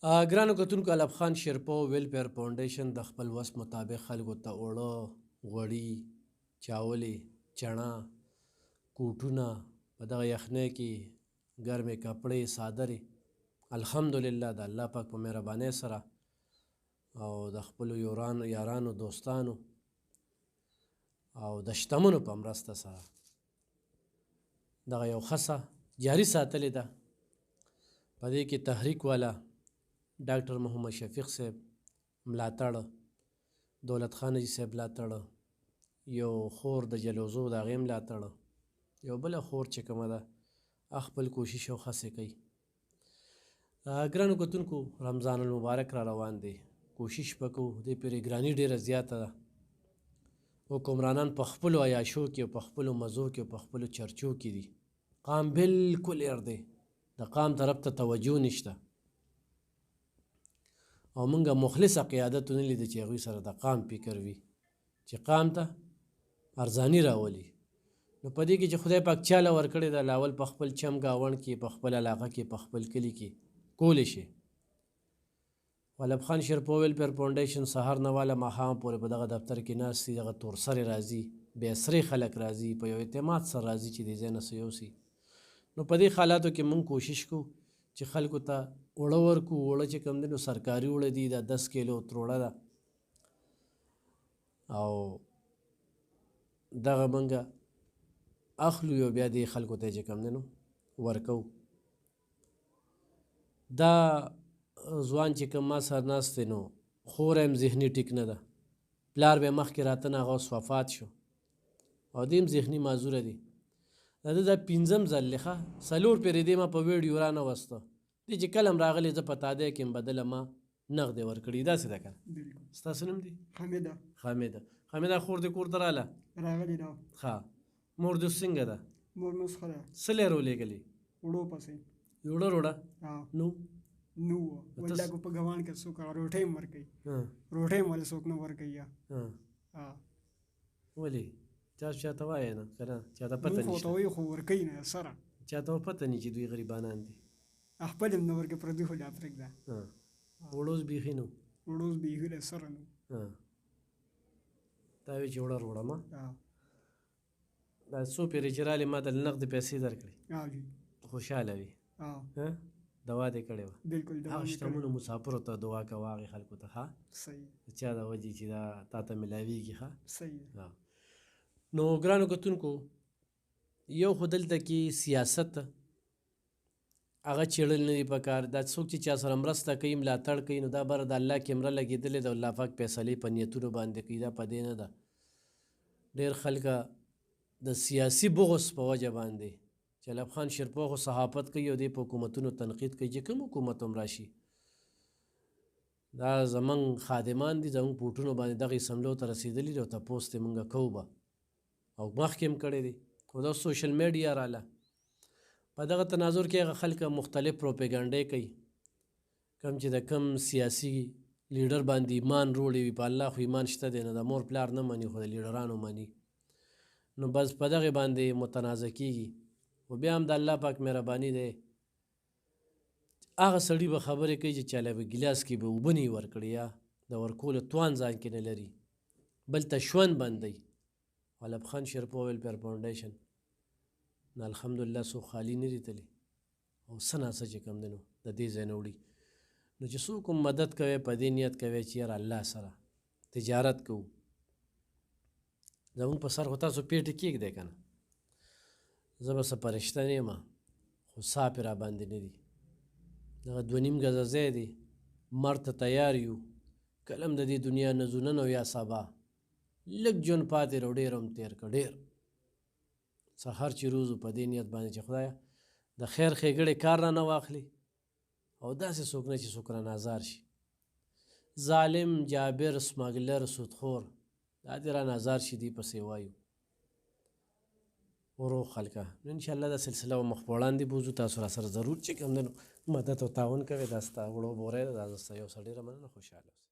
ګرانو کتونکو، الف خان شیرپو ویلفیر فاونډیشن د خپل وس مطابق خلکو ته اوړه، غوړي، چاولې، چڼه، کوټونه په دغه یخنۍ کې ګرمې کپړې، څادرې الحمدلله د الله پاک په مهربانۍ سره او د خپلو یارانو دوستانو او د شتمنو په مرسته سره دغه یو ښه جاري ساتلې ده. په دې کې تحریک والا ډاکټر محمد شفیق صاحب ملاتړ، دولت خان حاجي صاحب ملاتړ، یو خور د جلوزو د هغې ملاتړ، یو بله خور چې کومه ده هغه خپل کوشش او هڅې کوي. ګرانو کتونکو، رمضان المبارک را روان دی. کوشش به کوو، دې پورې ګراني ډېره زیاته ده. حکمرانان په خپلو عیاشو کې او په خپلو مزو کې او په خپلو چرچو کې دي. قام بالکل هېر دی، د قام طرف ته توجه نشته او موږ مخلصه قیادت ونه لیده چې هغوی سره د قام فکر وي، چې قام ته ارزاني راولي. نو په دې کې چې خدای پاک چاله ورکړې ده، لاول په خپل چم ګاونډ کې، په خپل علاقه کې، په خپل کلي کې کولی شي. الف خان شیرپو ویلفیر فاونډیشن سهار نه واله ماښام پورې په دغه دفتر کې ناست دي. دغه تور سرې راځي، بې اسرې خلک راځي، په یو اعتماد سره راځي چې دې ځای نه څه یوسي. نو په دې حالاتو کې موږ کوشش کوو چې خلکو ته اوړه ورکو. اوړه چې کوم دی نو سرکاري اوړه دي، دا 10 کیلو تروړه ده او دغه موږ اخلو یو بیا دې خلکو ته چې کوم دی نو ورکو. دا ځوان چې کوم ما سره ناست دی نو خور هم ذهني ټیک نه ده، پلار به یې مخکې راته نه هغه اوس وفات شو او دې هم ذهني معذوره دي. د ده دا 5م ځل دی ښه 4 پېرې دې ما په ویډیو رانوسته. دې چې کله هم راغلی زه په تادی کې هم بدله ما نغد یې ورکړي. داسې ده که نه؟ ستاسو نوم دی؟ حمیده خور دې کور ته راله؟ راغلې ده. ښه، مور دې اوس څنګه ده؟ مور مې اوس ښه ده. څه لې راولېږلې؟ وړو پسې. یوړه روړه؟ نو ولله کو په ګوان کې څوک روټۍ هم ورکوي، روټۍ هم ولې څوک نه ورکوي. ولې؟ چاته وایه نه که نه، چاته پته نشته. مونږ خو ته وایو خو ورکوي نه سره. چاته پته نه چې دوی غریبانان دي. خپل هم نه ورکوي، پردي خو لا پرېږده. وړو اوس بیخي نه وړو اوس بیخي له سره نه. تا وایي چې وړه روړه دا څو پېرې چې رالې ما ته نغدې پیسې درکړې، خوشحاله وي. دوا دې کړې وه. بالکل هغه شتمنو مسافرو ته دعا کوه، هغې خلکو ته ښه صحیح د چا د وجې چې دا تا ته میلاویږي. ښه صحیح. نو ګرانو کتونکو، یو خو دلته کې سیاست هغه چیړل نه دي پکار. دا څوک چې چا سره مرسته کوي، ملاتړ کوي، نو دا بره د الله کیمره لګېدلې ده. الله پاک فیصلې په نیتونو باندې کوي، دا په دې نه ده. ډېر خلکه د سیاسي بغض په وجه باندې چې الف خان شیرپو خو صحافت کوي او دې په حکومتونو تنقید کوي، چې کوم حکومت هم راشي دا زمونږ خادمان دي، زمونږ پوټونو باندې دغې سملو ته رسېدلي دي او تپوس ترې مونږ کوو به او مخکې هم کړی دی. خو دا سوشل میډیا راله، په دغه تناظر کې هغه خلک مختلف پروپیګنډې کوي. کوم چې د کم سیاسي لیډر باندې ایمان روړی وي، په الله خو ایمان شته دی نه، د مور پلار نه مني خو د لیډرانو مني، نو بس په دغې باندې متنازع کېږي. خو بیا هم د الله پاک مهرباني دی، هغه سړي به خبرې کوي چې چاله به ګیلاس کې به اوبه نه وي ورکړي یا د ورکولو توان ځان کې نه لري، بل ته ژوند بندوي. الف خان شیرپو ویلفیر فاونډیشن نو الحمدلله څوک خالي نه دي تللي او څه ناڅه چې کوم دی نو د دې ځای نه وړي. نو چې څوک هم مدد کوي په دې نیت کوي چې یاره الله سره تجارت کوو. زمونږ په سر خو تاسو پیټې کېږدئ که نه، زه به څه پرشته نه یم خو ساه پرې راباندې نه دي. دغه 2.5 ګزه ځای دی، مرګ ته تیار یو، کله هم د دې دنیا نه ځو، نن او یا سبا لږ ژوند پاتې رو، ډېر هم تېر که ډېر سهار چې روزو په دې نیت باندې چې خدایه د خیر ښېګړې کار رانه واخلي او داسې څوک نه چې څوک رانه ازار شي. ظالم، جابر، سمګلر، سودخور دا دې رانه ازار شي، دې پسې وایو ورو خلکه. نو انشاءالله دا سلسله به مخ په وړاندې بوځو. تاسو را سره ضرور چې کوم دی نو مدد او تعاون کوئ. دا ستا وړو بوری ده، دا زه ستا یو څه ډېره مننه. خوشحاله اوسئ.